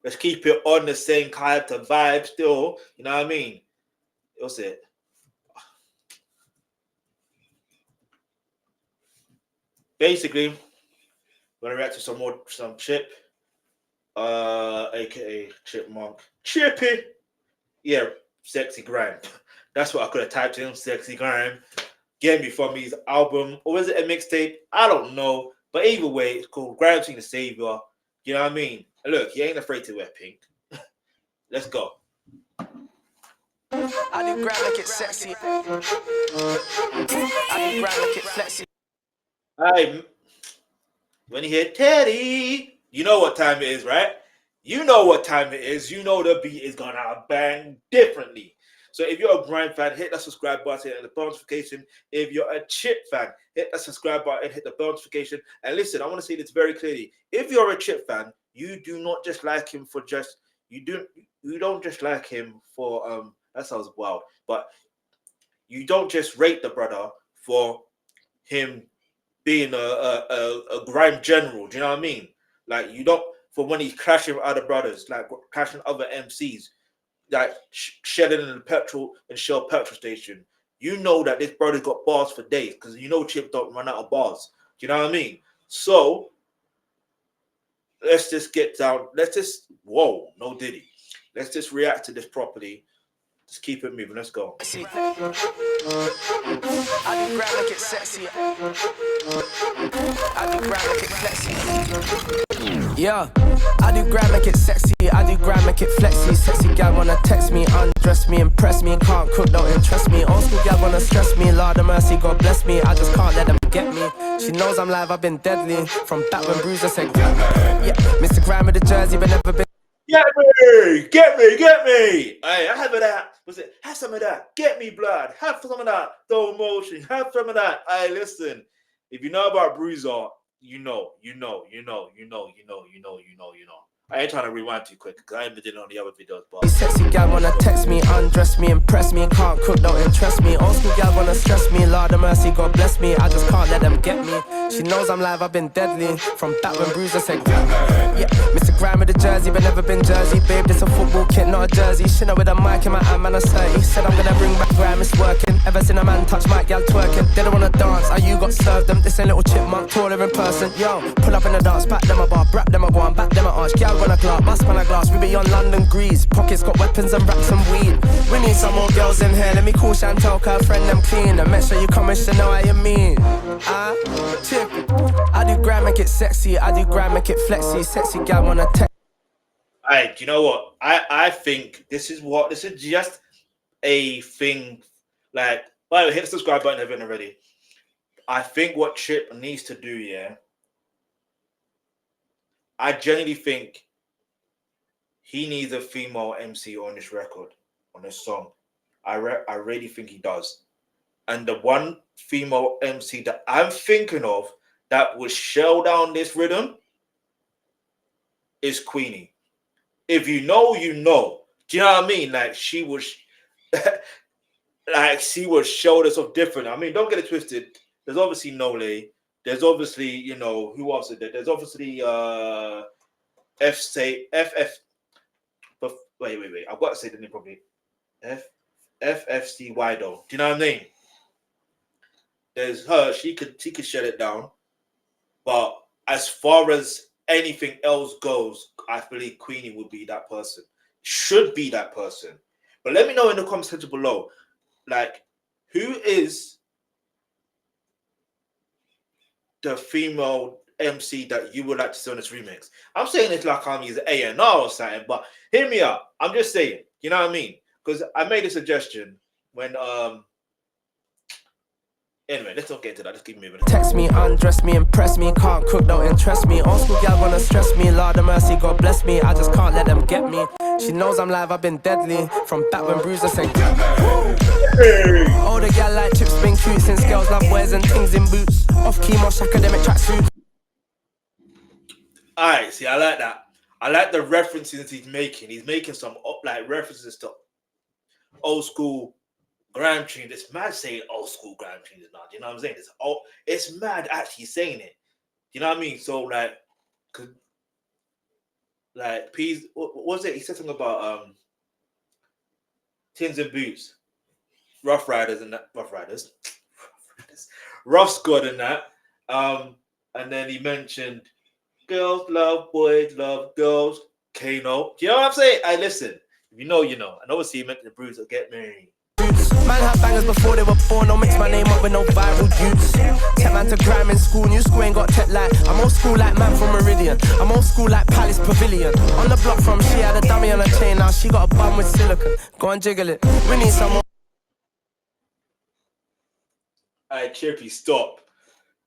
Let's keep it on the same kind of vibe still. You know what I mean? What's it? Basically, we're gonna react to some Chip, aka Chipmunk. Chippy! Yeah, Sexy Grime. That's what I could have typed in, Sexy Grime. Get me from his album, or was it a mixtape? I don't know. But either way, it's called Grime Scene Saviour. You know what I mean? Look, he ain't afraid to wear pink. Let's go. I do grime like it's sexy. I do grime like it's flexy. Alright, when you hear Teddy, you know what time it is, right? You know what time it is. You know the beat is gonna bang differently. So if you're a Grime fan, hit that subscribe button and the bell notification. If you're a Chip fan, hit that subscribe button, hit the bell notification. And listen, I want to say this very clearly. If you're a Chip fan, you do not just like him for just you don't just like him for that sounds wild, but you don't just rate the brother for him being a grime general. Do you know what I mean? Like you don't for when he's clashing with other brothers, like clashing other MCs, like shedding in the petrol and Shell petrol station. You know that this brother's got bars for days because you know Chip don't run out of bars. Do you know what I mean? So let's just get down. Whoa, no Diddy. Let's just react to this properly. Just keep it moving. Let's go. I do grime like it's sexy. I do grime like it's flexy. Yeah, I do grime like it's sexy. I do grime like it flexy. Sexy gal wanna text me, undress me, impress me. Can't cook, don't interest me. Old school gal wanna stress me. Lord of mercy, God bless me. I just can't let them get me. She knows I'm live, I've been deadly. From back when Bruiser said, yeah, Mr. Grime with the jersey, but never been. Get me! Get me! Get me! Hey, I have that. Was it? Have some of that. Get me blood. Have some of that. Throw motion. Have some of that. Hey, listen. If you know about Bruiser, you know. I ain't trying to rewind too quick because I ain't been doing on the other videos. But sexy gal wanna text me, undress me, impress me. Can't cook, don't interest me. Old school gal wanna stress me. Lord of mercy, God bless me. I just can't let them get me. She knows I'm live, I've been deadly. From back when Bruiser said, yeah, Mr. Grime with the jersey, but never been Jersey. Babe, this a football kit, not a jersey. Shit with a mic in my hand, man, I say. He said I'm gonna bring back Grime, it's working. Ever seen a man touch my gal twerking? They don't wanna dance, you got served them. This ain't little chipmunk, taller in person. Yo, pull up in the dance, back them a bar, brap them a go on, back them a arch. Gal wanna clap, bust man a glass, we be on London Grease. Pockets got weapons and racks and weed. We need some more girls in here, let me call Chantel, her friend them clean. And make sure you come and she know how you mean. Chip, I do grime make it sexy, I do grime make it flexy. Sexy gal wanna text. Alright, do you know what? I think this is just a thing. Like, by the way, hit the subscribe button if you haven't already. I think what Chip needs to do, yeah, I genuinely think he needs a female MC on this record, on this song. I really think he does. And the one female MC that I'm thinking of that would shell down this rhythm is Queenie. If you know, you know. Do you know what I mean? Like she was, like she was showed us off different. I mean, don't get it twisted. There's obviously Nole. There's obviously, you know, who else is there? There's obviously FF. But wait. I've got to say the name properly. FFCY though. Do you know what I mean? There's her. She could shut it down. But as far as anything else goes, I believe Queenie would be that person. Should be that person. But let me know in the comment section below, like, who is the female MC that you would like to see on this remix? I'm saying it's like I'm using A&R or something, but hear me out. I'm just saying, you know what I mean? Because I made a suggestion when anyway, let's not get into that. Let's keep moving. Text me, undress me, impress me. Can't cook, don't interest me. Old school gal wanna stress me. Lord of mercy, God bless me. I just can't let them get me. She knows I'm live, I've been deadly. From back when Bruiser said, all the gal like chips been cute since girls love boys and things in boots. Off chemo, academic tracksuit. Alright, see, I like that. I like the references he's making. He's making some like references to old school grime tunes. It's mad saying old school grime tunes now. Do you know what I'm saying? It's mad actually saying it. Do you know what I mean? So like like peas. What was it? He said something about tins and boots, Rough Riders and that. Rough Squad and that. And then he mentioned girls love boys, love girls. Kano. Do you know what I'm saying? I listen. If you know, you know. And obviously, he meant the bruiser get married. Man had bangers before they were born. Don't mix my name up with no viral dudes. Tech man to Grime in school. New school ain't got tech like. I'm old school like man from Meridian. I'm old school like Palace Pavilion. On the block from she had a dummy on her chain. Now she got a bum with silicone. Go and jiggle it. We need some more. Alright, Chippy, stop.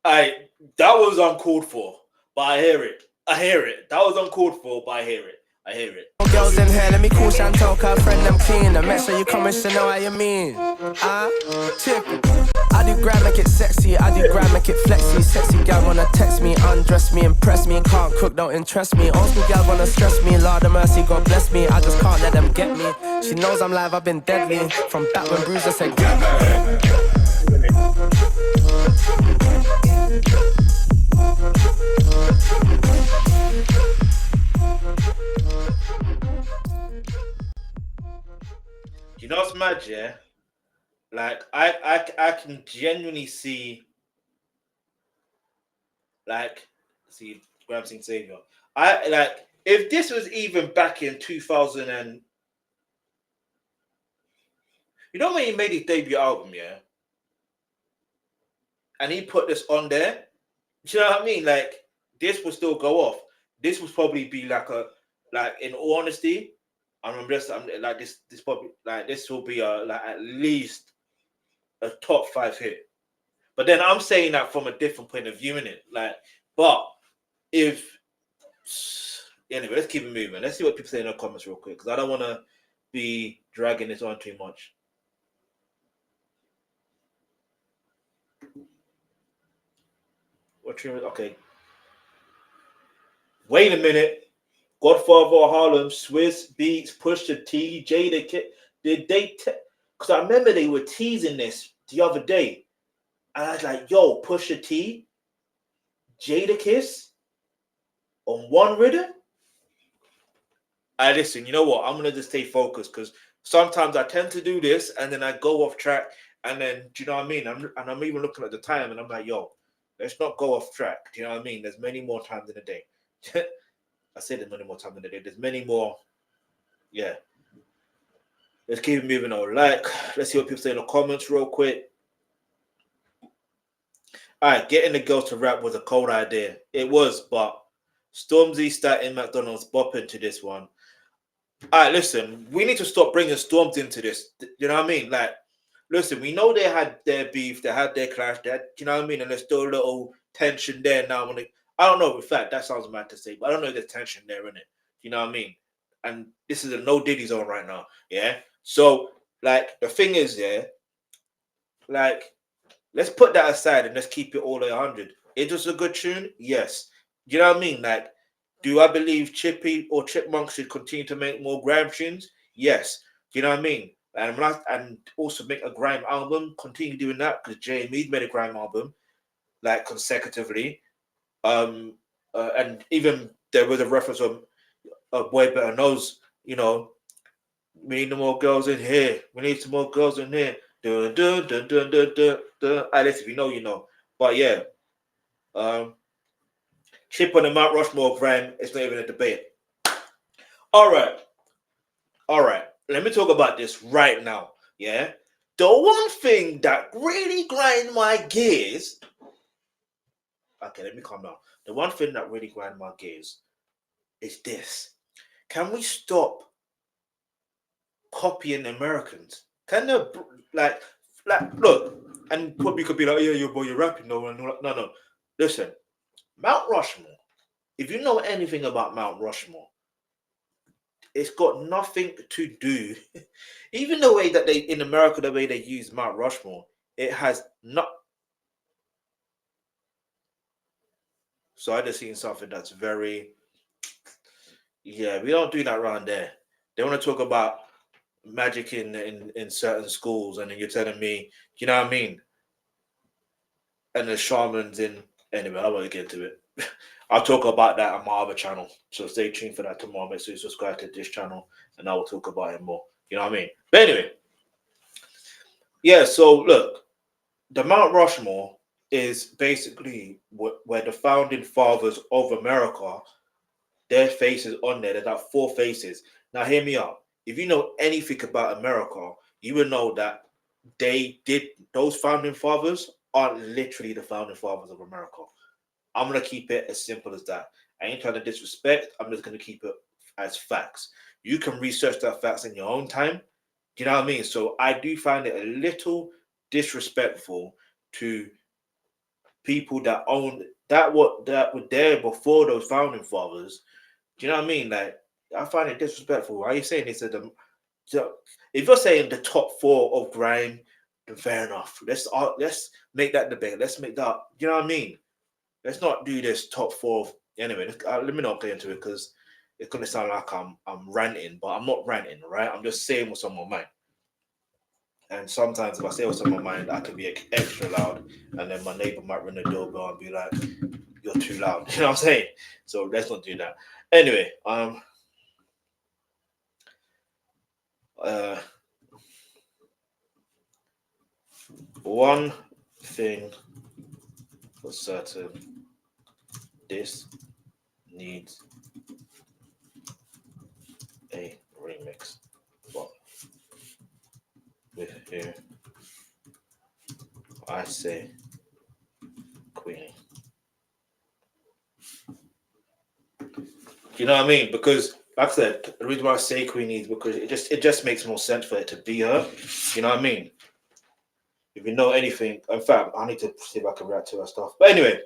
That was uncalled for, but I hear it. That was uncalled for, but I hear it. Girls in here, let me call Chantel, her friend, them clean. And make sure you come and she know how you mean. Chip. I do grime, make it sexy. I do grime, make it flexy. Sexy gal wanna text me, undress me, impress me. Can't cook, don't interest me. Old school gal wanna stress me. Lord of mercy, God bless me. I just can't let them get me. She knows I'm live, I've been deadly. From back when Bruiser said, get me. You know what's mad, yeah? Like I can genuinely see, like, see Grime Scene Saviour. I like if this was even back in 2000 and you know when he made his debut album, yeah, and he put this on there. Do you know what I mean? Like this will still go off. This would probably be like in all honesty, I'm like this probably like this will be like at least a top 5 hit. But then I'm saying that from a different point of view, innit? Like, but if anyway, let's keep it moving. Let's see what people say in the comments real quick, because I don't want to be dragging this on too much. Okay. Wait a minute. Godfather of Harlem, Swiss Beats, Pusha T, Jada Kid. Did they? Because I remember they were teasing this the other day, and I was like, "Yo, Pusha T, Jada Kiss on one rhythm." I listen. You know what? I'm gonna just stay focused because sometimes I tend to do this, and then I go off track, and then do you know what I mean? I'm even looking at the time, and I'm like, "Yo, let's not go off track." Do you know what I mean? There's many more times in a day. I said there's many more times in the day. There's many more. Yeah. Let's keep moving on. Like, let's see what people say in the comments real quick. All right, getting the girls to rap was a cold idea. It was, but Stormzy starting McDonald's bopping to this one. All right, listen, we need to stop bringing Storms into this. You know what I mean? Like, listen, we know they had their beef, they had their clash, you know what I mean? And there's still a little tension there now. I don't know. In fact, that sounds mad to say, but I don't know if there's tension there, in it. You know what I mean? And this is a no Diddy zone right now. Yeah. So, like, the thing is, yeah, like, let's put that aside and let's keep it all at 100. It was a good tune, yes. You know what I mean? Like, do I believe Chippy or Chipmunk should continue to make more grime tunes? Yes. Do you know what I mean? And also make a grime album. Continue doing that because JME made a grime album, like consecutively. And even there was a reference of a boy better knows, you know, we need more girls in here. We need some more girls in here. Dun, dun, dun, dun, dun, dun, dun. At least if you know, you know. But yeah, Chip on the Mount Rushmore grime, it's not even a debate. All right. Let me talk about this right now. Yeah. The one thing that really grinds my gears. Okay, let me calm down. The one thing that really grinds my gears is this. Can we stop copying Americans? Can they like look? And probably could be like, yeah, you're rapping. No. Listen, Mount Rushmore. If you know anything about Mount Rushmore, it's got nothing to do. Even the way that they in America, the way they use Mount Rushmore, it has not. So I just seen something that's very. Yeah, we don't do that around there. They want to talk about magic in certain schools, and then you're telling me, you know what I mean? And the shamans in anyway, I won't get into it. I'll talk about that on my other channel. So stay tuned for that tomorrow. Make sure you subscribe to this channel and I will talk about it more. You know what I mean? But anyway, yeah, so look, the Mount Rushmore is basically where the founding fathers of America, their faces on there. There's like 4 faces. Now, hear me out. If you know anything about America, you will know that those founding fathers are literally the founding fathers of America. I'm going to keep it as simple as that. I ain't trying to disrespect. I'm just going to keep it as facts. You can research that facts in your own time. Do you know what I mean? So I do find it a little disrespectful to people that were there before those founding fathers. Do you know what I mean? Like, I find it disrespectful. Why are you saying this? If you're saying the top 4 of grime, then fair enough. Let's make that debate. Let's make that. You know what I mean? Let's not do this top 4 of, anyway. Let me not get into it because it's gonna sound like I'm ranting, but I'm not ranting, right? I'm just saying what's on my mind. And sometimes if I say what's on my mind, I can be extra loud, and then my neighbor might ring the doorbell and be like, "You're too loud." You know what I'm saying? So let's not do that. Anyway, one thing for certain, this needs a remix. But with here, I say Queenie. You know what I mean? Because, like I said, the reason why I say Queenie is because it just makes more sense for it to be her. You know what I mean? If you know anything, in fact, I need to see if I can react to her stuff. But anyway,